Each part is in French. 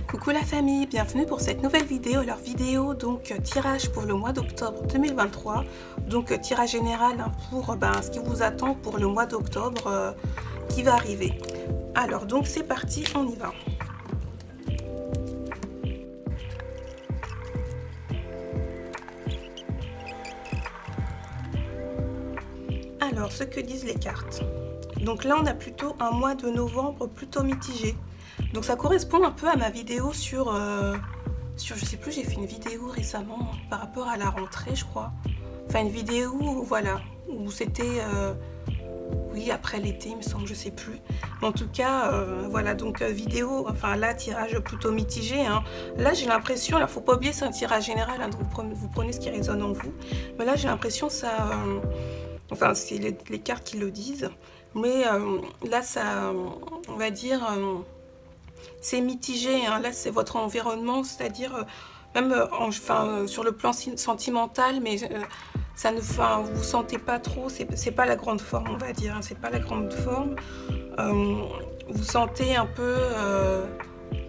Coucou la famille, bienvenue pour cette nouvelle vidéo. Alors vidéo donc tirage pour le mois d'octobre 2023. Donc tirage général pour ce qui vous attend pour le mois d'octobre qui va arriver. Alors donc c'est parti, on y va. Alors ce que disent les cartes. Donc là on a plutôt un mois de novembre plutôt mitigé. Donc ça correspond un peu à ma vidéo sur je sais plus, j'ai fait une vidéo récemment par rapport à la rentrée je crois. Enfin une vidéo voilà, où c'était oui après l'été il me semble, je sais plus. En tout cas voilà donc vidéo, enfin là tirage plutôt mitigé. Hein. Là j'ai l'impression, alors faut pas oublier c'est un tirage général, hein, donc vous prenez ce qui résonne en vous. Mais là j'ai l'impression ça, enfin c'est les cartes qui le disent. Mais là ça, on va dire... c'est mitigé, hein. Là c'est votre environnement, c'est-à-dire même sur le plan sentimental, mais ça ne, vous sentez pas trop, c'est pas la grande forme on va dire, hein. C'est pas la grande forme, vous sentez un peu,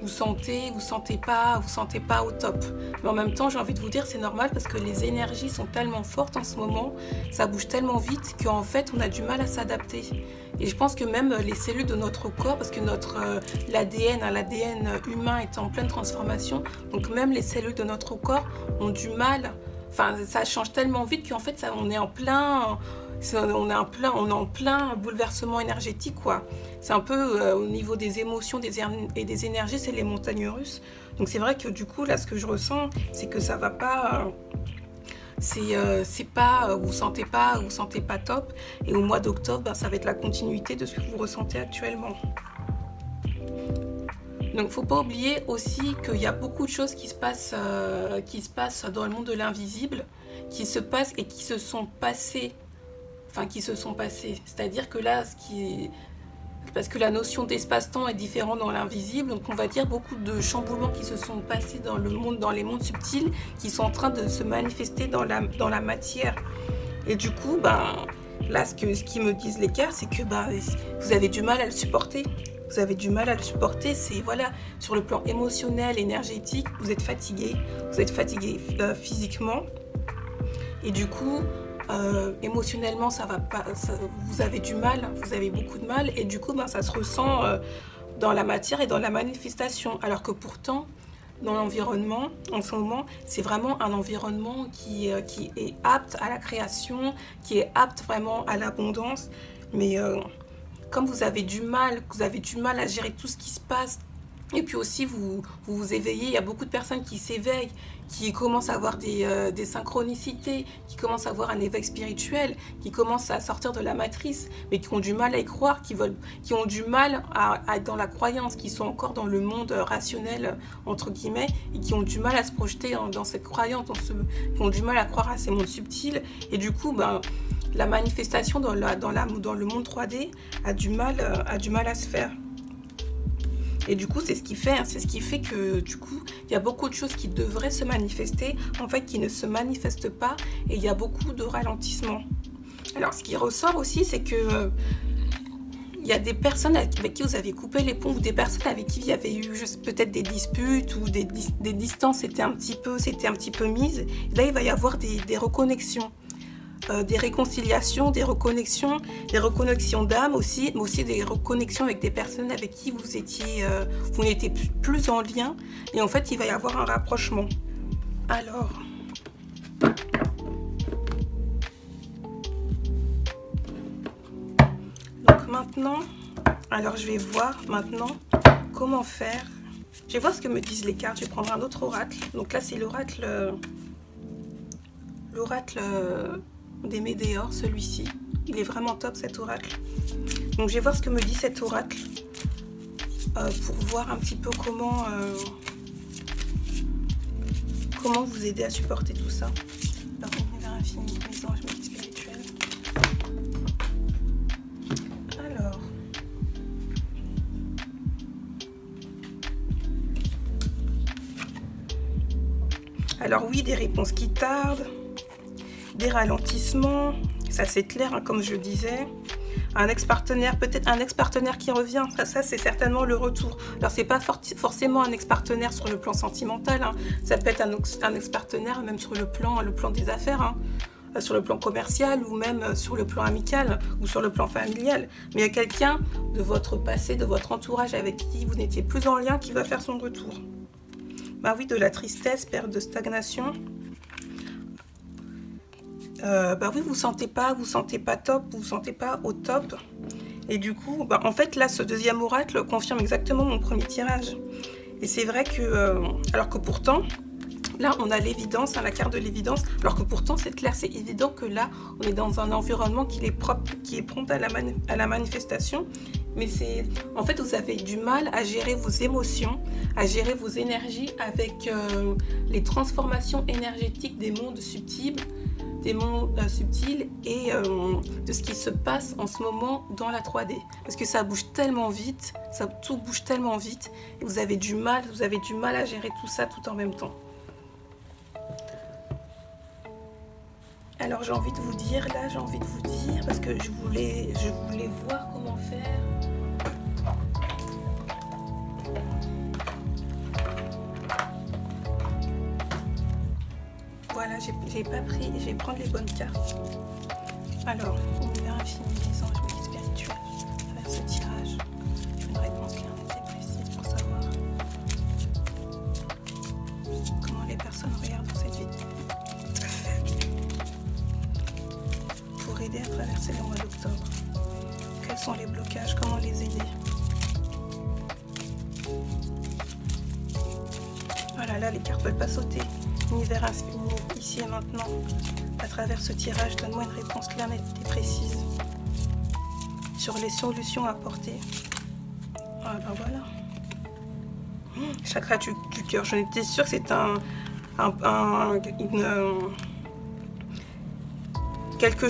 vous sentez pas au top, mais en même temps j'ai envie de vous dire c'est normal parce que les énergies sont tellement fortes en ce moment, ça bouge tellement vite qu'en fait on a du mal à s'adapter. Et je pense que même les cellules de notre corps, parce que l'ADN humain est en pleine transformation, donc même les cellules de notre corps ont du mal, enfin ça change tellement vite qu'en fait on est en plein bouleversement énergétique quoi. C'est un peu au niveau des émotions et des énergies, c'est les montagnes russes. Donc c'est vrai que du coup là ce que je ressens c'est que ça va pas... c'est pas, vous sentez pas top, et au mois d'octobre ça va être la continuité de ce que vous ressentez actuellement. Donc faut pas oublier aussi qu'il y a beaucoup de choses qui se passent dans le monde de l'invisible, qui se passent et qui se sont passées, c'est-à-dire que là parce que la notion d'espace-temps est différente dans l'invisible, donc on va dire beaucoup de chamboulements qui se sont passés dans les mondes subtils, qui sont en train de se manifester dans la matière. Et du coup, là, ce qui me disent les cartes, c'est que vous avez du mal à le supporter. Vous avez du mal à le supporter, c'est voilà, sur le plan émotionnel, énergétique, vous êtes fatigué physiquement, et du coup, émotionnellement ça va pas, vous avez du mal, vous avez beaucoup de mal, et du coup ça se ressent dans la matière et dans la manifestation, alors que pourtant dans l'environnement en ce moment c'est vraiment un environnement qui est apte à la création, qui est apte vraiment à l'abondance, mais comme vous avez du mal à gérer tout ce qui se passe. Et puis aussi, vous éveillez, il y a beaucoup de personnes qui s'éveillent, qui commencent à avoir des synchronicités, qui commencent à avoir un éveil spirituel, qui commencent à sortir de la matrice, mais qui ont du mal à y croire, qui ont du mal à être dans la croyance, qui sont encore dans le monde rationnel, entre guillemets, et qui ont du mal à se projeter dans cette croyance, qui ont du mal à croire à ces mondes subtils. Et du coup, la manifestation dans le monde 3D a du mal à se faire. Et du coup, c'est ce qui fait que du coup, il y a beaucoup de choses qui devraient se manifester, en fait, qui ne se manifestent pas, et il y a beaucoup de ralentissement. Alors, ce qui ressort aussi, c'est que il y a des personnes avec qui vous avez coupé les ponts, ou des personnes avec qui il y avait eu peut-être des disputes, ou des distances étaient un petit peu mises. Et là, il va y avoir des reconnexions. Des réconciliations, des reconnexions d'âme aussi, mais aussi des reconnexions avec des personnes avec qui vous n'étiez plus en lien, et en fait il va y avoir un rapprochement. Alors, donc maintenant, alors je vais voir maintenant comment faire. Je vais voir ce que me disent les cartes. Je vais prendre un autre oracle. Donc là c'est l'oracle des Médéors, celui-ci. Il est vraiment top cet oracle. Donc je vais voir ce que me dit cet oracle pour voir un petit peu comment vous aider à supporter tout ça. Alors, univers infini, mes anges, mes guides spirituels. Alors oui, des réponses qui tardent, des ralentissements, ça c'est clair, hein, comme je disais. un ex-partenaire, peut-être un ex-partenaire qui revient. Ça c'est certainement le retour. Alors c'est pas forcément un ex-partenaire sur le plan sentimental, hein. Ça peut être un ex-partenaire même sur le plan des affaires, hein. Sur le plan commercial ou même sur le plan amical ou sur le plan familial. Mais il y a quelqu'un de votre passé, de votre entourage avec qui vous n'étiez plus en lien qui va faire son retour. Bah oui, de la tristesse, perte de stagnation. Bah oui, vous sentez pas top, vous sentez pas au top. Et du coup, bah en fait là, ce deuxième oracle confirme exactement mon premier tirage. Et c'est vrai que, alors que pourtant, là, on a l'évidence, hein, la carte de l'évidence, alors que pourtant, c'est clair, c'est évident que là, on est dans un environnement qui est propre, qui est prompt à la manifestation. Mais c'est, en fait, vous avez du mal à gérer vos émotions, à gérer vos énergies avec les transformations énergétiques des mondes subtils, et de ce qui se passe en ce moment dans la 3D. Parce que ça bouge tellement vite, tout bouge tellement vite, et vous avez du mal à gérer tout ça tout en même temps. Alors j'ai envie de vous dire, parce que je voulais voir comment faire. Voilà, j'ai pas pris, je vais prendre les bonnes cartes. Alors, univers infini, les anges, guides spirituels, à travers ce tirage, je veux une réponse claire, nette et précise pour savoir comment les personnes regardent dans cette vidéo. Pour aider à traverser le mois d'octobre. Quels sont les blocages? Comment les aider? Voilà, là les cartes ne veulent pas sauter. Univers infini, ici et maintenant. À travers ce tirage, donne-moi une réponse claire, nette et précise sur les solutions à apporter. Ah ben voilà. Chakra du cœur. Je étais sûre que c'est quelque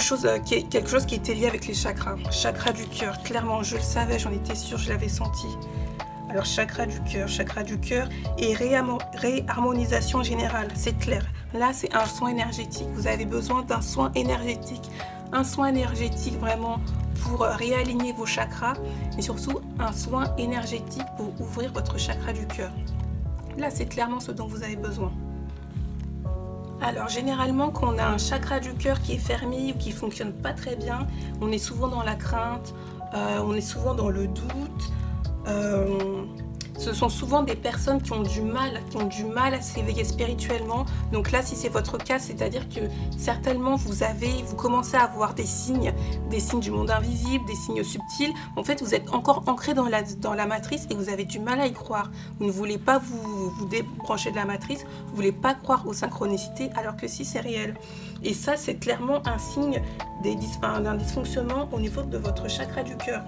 chose qui était lié avec les chakras. Chakra du cœur, clairement, je le savais, j'en étais sûre, je l'avais senti. Alors chakra du cœur et réharmonisation générale, c'est clair. Là, c'est un soin énergétique. Vous avez besoin d'un soin énergétique. Un soin énergétique vraiment pour réaligner vos chakras, mais surtout un soin énergétique pour ouvrir votre chakra du cœur. Là, c'est clairement ce dont vous avez besoin. Alors généralement quand on a un chakra du cœur qui est fermé ou qui ne fonctionne pas très bien, on est souvent dans la crainte, on est souvent dans le doute. Ce sont souvent des personnes qui ont du mal à s'éveiller spirituellement. Donc là, si c'est votre cas, c'est-à-dire que certainement vous commencez à avoir des signes du monde invisible, des signes subtils. En fait, vous êtes encore ancré dans la matrice et vous avez du mal à y croire. Vous ne voulez pas vous débrancher de la matrice, vous ne voulez pas croire aux synchronicités, alors que si, c'est réel. Et ça, c'est clairement un signe d'un dysfonctionnement au niveau de votre chakra du cœur.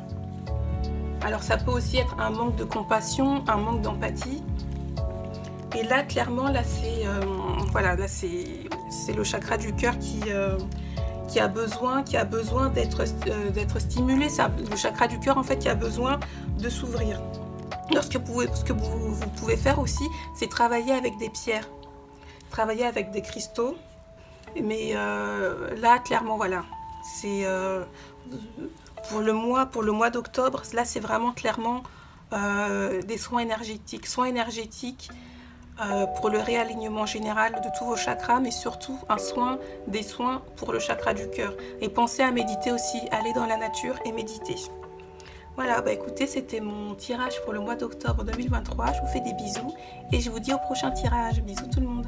Alors ça peut aussi être un manque de compassion, un manque d'empathie. Et là, clairement, là c'est voilà, là c'est le chakra du cœur qui a besoin d'être stimulé. C'est le chakra du cœur en fait qui a besoin de s'ouvrir. Alors ce que vous pouvez faire aussi, c'est travailler avec des pierres, travailler avec des cristaux. Mais là, clairement, voilà, c'est pour le mois d'octobre, là c'est vraiment clairement des soins énergétiques pour le réalignement général de tous vos chakras, mais surtout des soins pour le chakra du cœur. Et pensez à méditer aussi, aller dans la nature et méditer. Voilà, bah écoutez, c'était mon tirage pour le mois d'octobre 2023. Je vous fais des bisous et je vous dis au prochain tirage. Bisous tout le monde.